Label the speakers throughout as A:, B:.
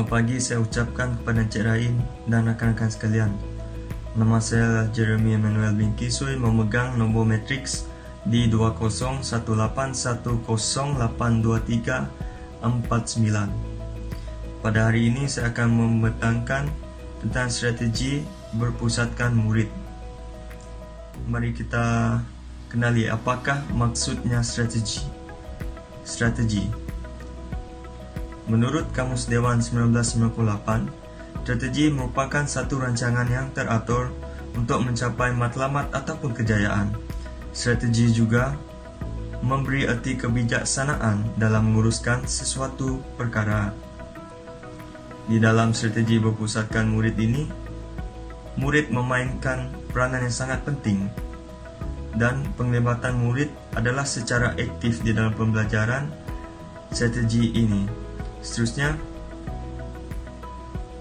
A: Selamat pagi saya ucapkan kepada Encik Rain dan rakan-rakan sekalian. Nama saya Jeremy Emmanuel bin Kisui, memegang nombor matriks di 2018182349. Pada hari ini saya akan membentangkan tentang strategi berpusatkan murid. Mari kita kenali apakah maksudnya strategi. Menurut Kamus Dewan 1998, strategi merupakan satu rancangan yang teratur untuk mencapai matlamat ataupun kejayaan. Strategi juga memberi erti kebijaksanaan dalam menguruskan sesuatu perkara. Di dalam strategi berpusatkan murid ini, murid memainkan peranan yang sangat penting, dan penglibatan murid adalah secara aktif di dalam pembelajaran strategi ini. Seterusnya,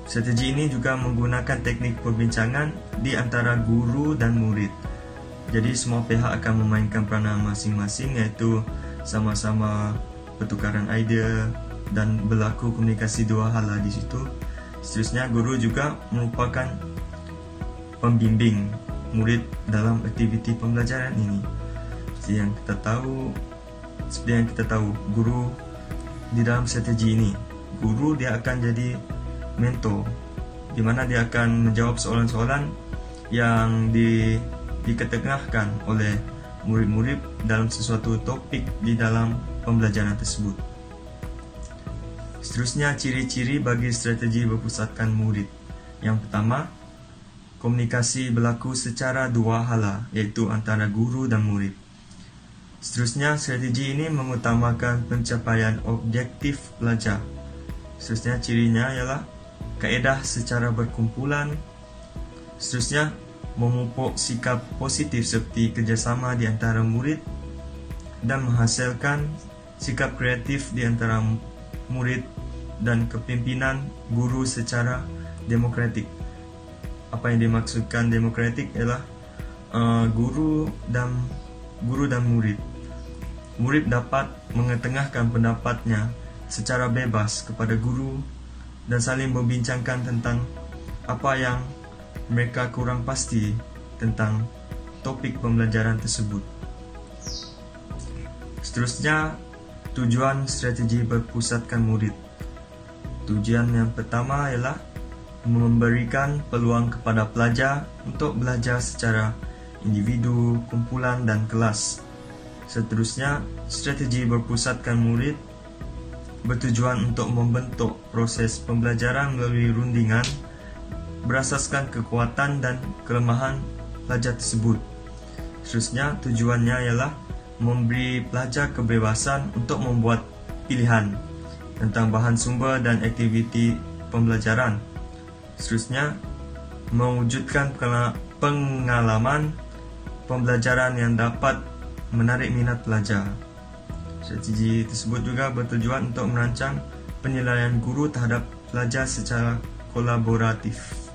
A: strategi ini juga menggunakan teknik perbincangan di antara guru dan murid. Jadi semua pihak akan memainkan peranan masing-masing, iaitu sama-sama pertukaran idea dan berlaku komunikasi dua hala di situ. Seterusnya, guru juga merupakan pembimbing murid dalam aktiviti pembelajaran ini. Seperti yang kita tahu, guru di dalam strategi ini, guru dia akan jadi mentor, di mana dia akan menjawab soalan-soalan yang diketengahkan oleh murid-murid dalam sesuatu topik di dalam pembelajaran tersebut. Seterusnya, ciri-ciri bagi strategi berpusatkan murid. Yang pertama, komunikasi berlaku secara dua hala, iaitu antara guru dan murid. Seterusnya, strategi ini mengutamakan pencapaian objektif pelajar. Seterusnya, cirinya ialah kaedah secara berkumpulan. Seterusnya, memupuk sikap positif seperti kerjasama di antara murid dan menghasilkan sikap kreatif di antara murid dan kepimpinan guru secara demokratik. Apa yang dimaksudkan demokratik ialah guru dan murid. Murid dapat mengetengahkan pendapatnya secara bebas kepada guru dan saling membincangkan tentang apa yang mereka kurang pasti tentang topik pembelajaran tersebut. Seterusnya, tujuan strategi berpusatkan murid. Tujuan yang pertama ialah memberikan peluang kepada pelajar untuk belajar secara individu, kumpulan dan kelas. Seterusnya, strategi berpusatkan murid bertujuan untuk membentuk proses pembelajaran melalui rundingan berasaskan kekuatan dan kelemahan pelajar tersebut. Seterusnya, tujuannya ialah memberi pelajar kebebasan untuk membuat pilihan tentang bahan sumber dan aktiviti pembelajaran. Seterusnya, mewujudkan pengalaman pembelajaran yang dapat menarik minat pelajar. Strategi tersebut juga bertujuan untuk merancang penilaian guru terhadap pelajar secara kolaboratif.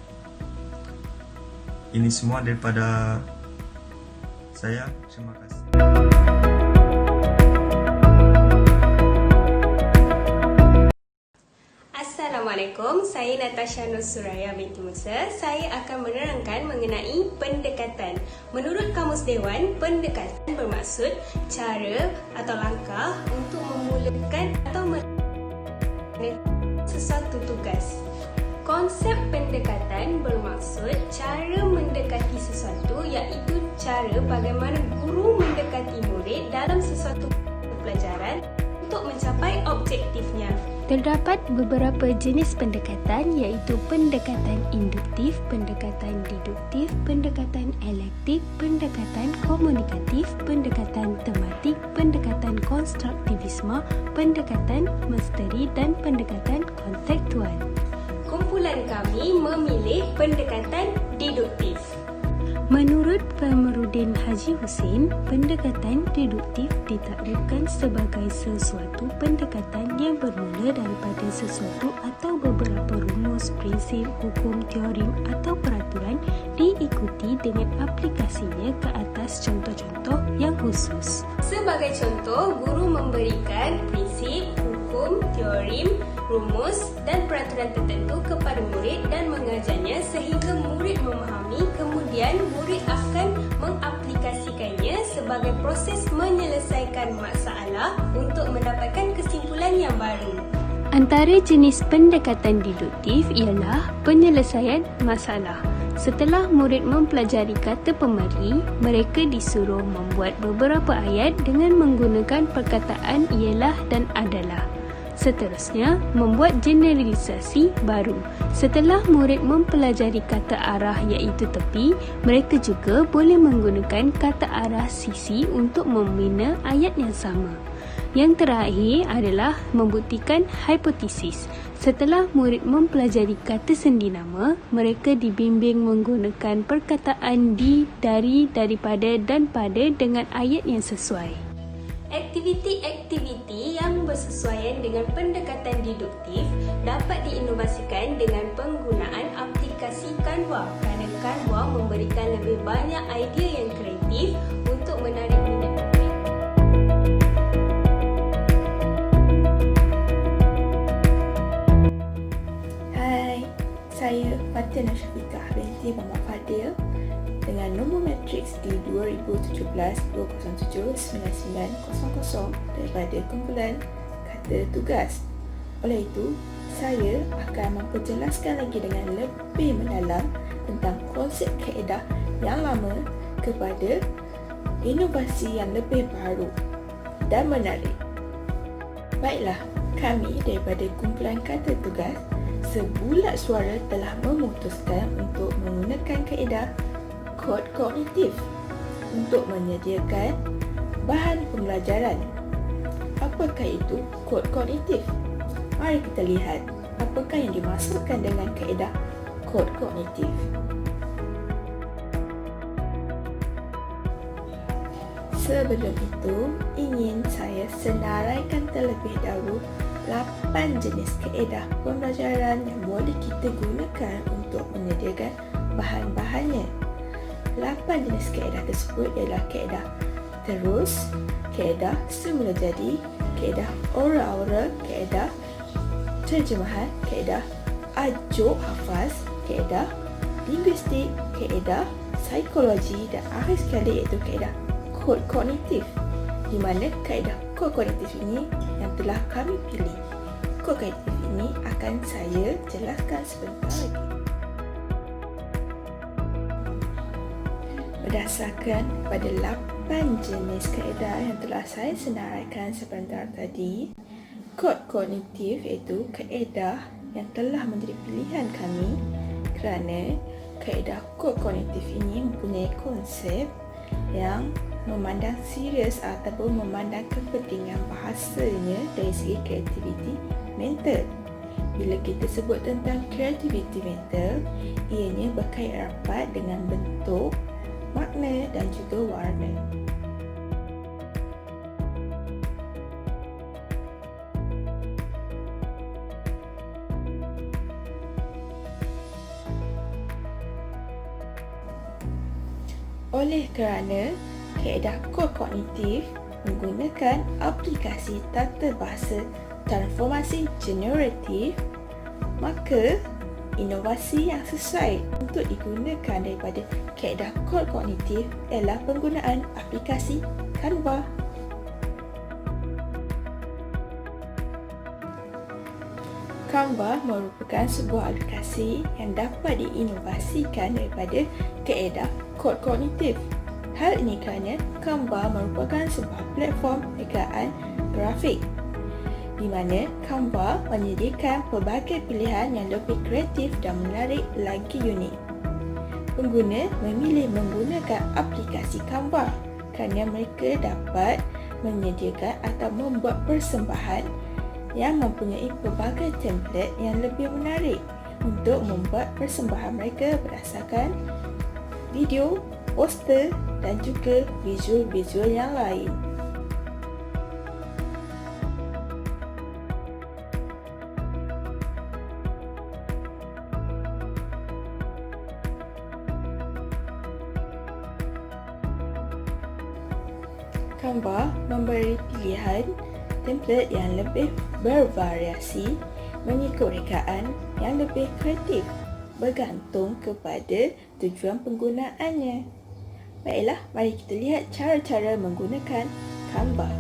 A: Ini semua daripada saya. Terima kasih.
B: Assalamualaikum, saya Natasha Nur Suraya binti Musa. Saya akan menerangkan mengenai pendekatan. Menurut Kamus Dewan, pendekatan bermaksud cara atau langkah untuk memulakan atau melakukan sesuatu tugas. Konsep pendekatan bermaksud cara mendekati sesuatu, iaitu cara bagaimana guru mendekati murid dalam sesuatu pelajaran untuk mencapai objektifnya.
C: Terdapat beberapa jenis pendekatan, iaitu pendekatan induktif, pendekatan deduktif, pendekatan elektif, pendekatan komunikatif, pendekatan tematik, pendekatan konstruktivisme, pendekatan misteri dan pendekatan konseptual.
B: Kumpulan kami memilih pendekatan deduktif.
C: Menurut Kamarudin Haji Hussein, pendekatan deduktif ditaklukkan sebagai sesuatu pendekatan yang bermula daripada sesuatu atau beberapa rumus, prinsip, hukum, teorem atau peraturan diikuti dengan aplikasinya ke atas contoh-contoh yang khusus.
B: Sebagai contoh, guru memberikan prinsip, hukum, teorem rumus dan peraturan tertentu kepada murid dan mengajarnya sehingga murid memahami, kemudian murid akan mengaplikasikannya sebagai proses menyelesaikan masalah untuk mendapatkan kesimpulan yang baru.
C: Antara jenis pendekatan deduktif ialah penyelesaian masalah. Setelah murid mempelajari kata pemeri, mereka disuruh membuat beberapa ayat dengan menggunakan perkataan ialah dan adalah. Seterusnya, membuat generalisasi baru. Setelah murid mempelajari kata arah iaitu tepi, mereka juga boleh menggunakan kata arah sisi untuk membina ayat yang sama. Yang terakhir adalah membuktikan hipotesis. Setelah murid mempelajari kata sendi nama, mereka dibimbing menggunakan perkataan di, dari, daripada dan pada dengan ayat yang sesuai.
B: Aktiviti-aktiviti yang bersesuaian dengan pendekatan deduktif dapat diinovasikan dengan penggunaan aplikasi Canva kerana Canva memberikan lebih banyak idea yang kreatif untuk menarik minat murid.
D: Hai, saya Fatin Asyafiqah binti Muhammad Fadil dengan nombor matriks di 2017-207-9900 daripada kumpulan kata tugas. Oleh itu, saya akan memperjelaskan lagi dengan lebih mendalam tentang konsep kaedah yang lama kepada inovasi yang lebih baru dan menarik. Baiklah, kami daripada kumpulan kata tugas sebulat suara telah memutuskan untuk menggunakan kaedah kod kognitif untuk menyediakan bahan pembelajaran. Apakah itu kod kognitif? Mari kita lihat apakah yang dimaksudkan dengan kaedah kod kognitif. Sebelum itu, ingin saya senaraikan terlebih dahulu 8 jenis kaedah pembelajaran yang boleh kita gunakan untuk menyediakan bahan-bahannya. 8 jenis kaedah tersebut ialah kaedah terus, kaedah semula jadi, kaedah aura-aura, kaedah terjemahan, kaedah ajuk hafaz, kaedah linguistik, kaedah psikologi dan akhir sekali iaitu kaedah kod kognitif, di mana kaedah kod kognitif ini yang telah kami pilih. Kod kognitif ini akan saya jelaskan sebentar lagi. Berdasarkan pada 8 jenis kaedah yang telah saya senaraikan sebentar tadi, kod kognitif iaitu kaedah yang telah menjadi pilihan kami kerana kaedah kod kognitif ini mempunyai konsep yang memandang serius ataupun memandang kepentingan bahasanya dari segi kreativiti mental. Bila kita sebut tentang kreativiti mental, ianya berkait rapat dengan bentuk, makna dan juga warna. Oleh kerana kaedah kod kognitif menggunakan aplikasi tata bahasa transformasi generatif, maka inovasi yang sesuai untuk digunakan daripada kaedah kod kognitif ialah penggunaan aplikasi Canva. Canva merupakan sebuah aplikasi yang dapat diinovasikan daripada kaedah kod kognitif. Hal ini kerana Canva merupakan sebuah platform perniagaan grafik di mana Canva menyediakan pelbagai pilihan yang lebih kreatif dan menarik lagi unik. Pengguna memilih menggunakan aplikasi Canva kerana mereka dapat menyediakan atau membuat persembahan yang mempunyai pelbagai template yang lebih menarik untuk membuat persembahan mereka berdasarkan video, poster dan juga visual-visual yang lain. Canva memberi pilihan template yang lebih bervariasi mengikut rekaan yang lebih kreatif bergantung kepada tujuan penggunaannya. Baiklah, mari kita lihat cara-cara menggunakan Canva.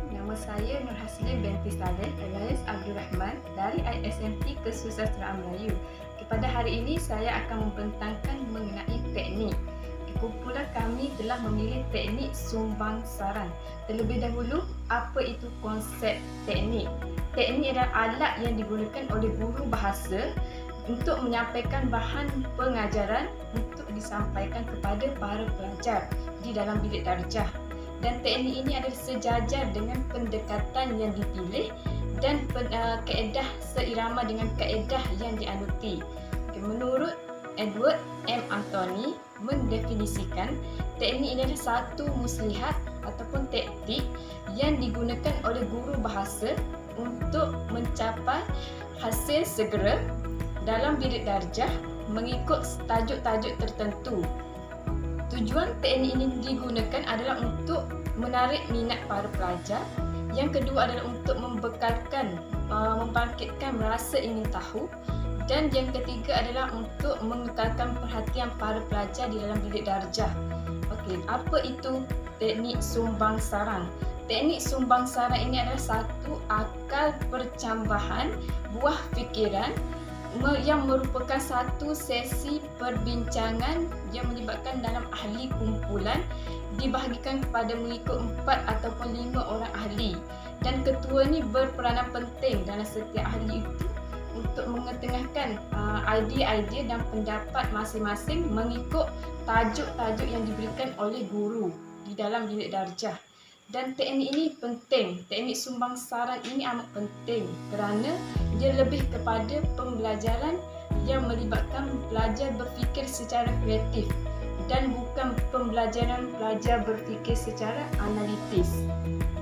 E: Nama saya Nur Hasli binti Saleh alias Abdul Rahman dari ISMT Kesusasteraan Melayu. Pada hari ini saya akan membentangkan mengenai teknik. Kumpulan kami telah memilih teknik sumbang saran. Terlebih dahulu, apa itu konsep teknik? Teknik adalah alat yang digunakan oleh guru bahasa untuk menyampaikan bahan pengajaran untuk disampaikan kepada para pelajar di dalam bilik darjah. Dan teknik ini adalah sejajar dengan pendekatan yang dipilih dan kaedah seirama dengan kaedah yang dianuti. Menurut Edward M. Anthony mendefinisikan teknik ini adalah satu muslihat ataupun taktik yang digunakan oleh guru bahasa untuk mencapai hasil segera dalam bilik darjah mengikut tajuk-tajuk tertentu. Tujuan teknik ini digunakan adalah untuk menarik minat para pelajar. Yang kedua adalah untuk membangkitkan rasa ingin tahu. Dan yang ketiga adalah untuk mengekalkan perhatian para pelajar di dalam bilik darjah. Okey, apa itu teknik sumbang saran? Teknik sumbang saran ini adalah satu akal percambahan buah fikiran yang merupakan satu sesi perbincangan yang melibatkan dalam ahli kumpulan dibahagikan kepada mengikut 4 ataupun 5 orang ahli. Dan ketua ni berperanan penting dalam setiap ahli itu untuk mengetengahkan idea-idea dan pendapat masing-masing mengikut tajuk-tajuk yang diberikan oleh guru di dalam bilik darjah. Dan teknik ini penting, teknik sumbang saran ini amat penting kerana dia lebih kepada pembelajaran yang melibatkan pelajar berfikir secara kreatif dan bukan pembelajaran pelajar berfikir secara analitis.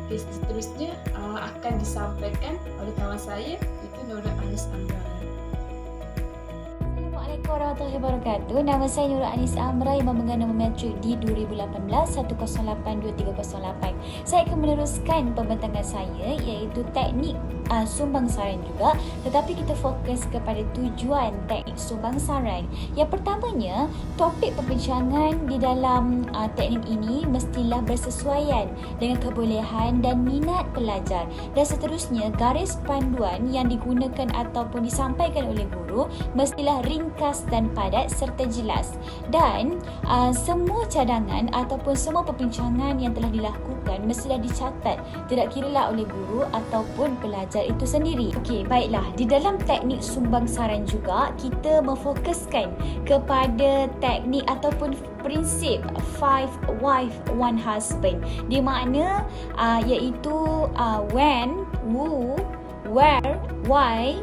E: Seterusnya akan disampaikan oleh kawan saya, iaitu Nurul Anis Amrai.
F: Assalamualaikum warahmatullahi wabarakatuh. Nama saya Nurul Anis Amrai, memegang nama matrik di 2018-108-2308. Saya akan meneruskan pembentangan saya iaitu teknik sumbang saran juga, tetapi kita fokus kepada tujuan teknik sumbang saran. Yang pertamanya, topik perbincangan di dalam teknik ini mestilah bersesuaian dengan kebolehan dan minat pelajar. Dan seterusnya, garis panduan yang digunakan ataupun disampaikan oleh guru mestilah ringkas dan padat serta jelas. Dan semua cadangan ataupun semua perbincangan yang telah dilakukan mestilah dicatat, tidak kiralah oleh guru ataupun pelajar itu sendiri. Okey, baiklah. Di dalam teknik sumbang saran juga, kita memfokuskan kepada teknik ataupun prinsip 5 wife 1 husband, di mana iaitu when, who, where, why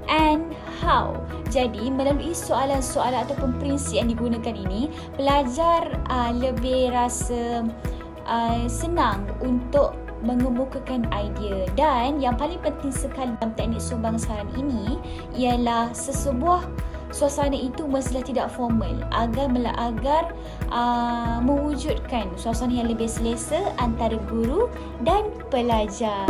F: and how. Jadi melalui soalan-soalan ataupun prinsip yang digunakan ini, pelajar lebih rasa senang untuk mengemukakan idea. Dan yang paling penting sekali dalam teknik sumbang saran ini ialah sesebuah suasana itu mestilah tidak formal agar mewujudkan suasana yang lebih selesa antara guru dan pelajar.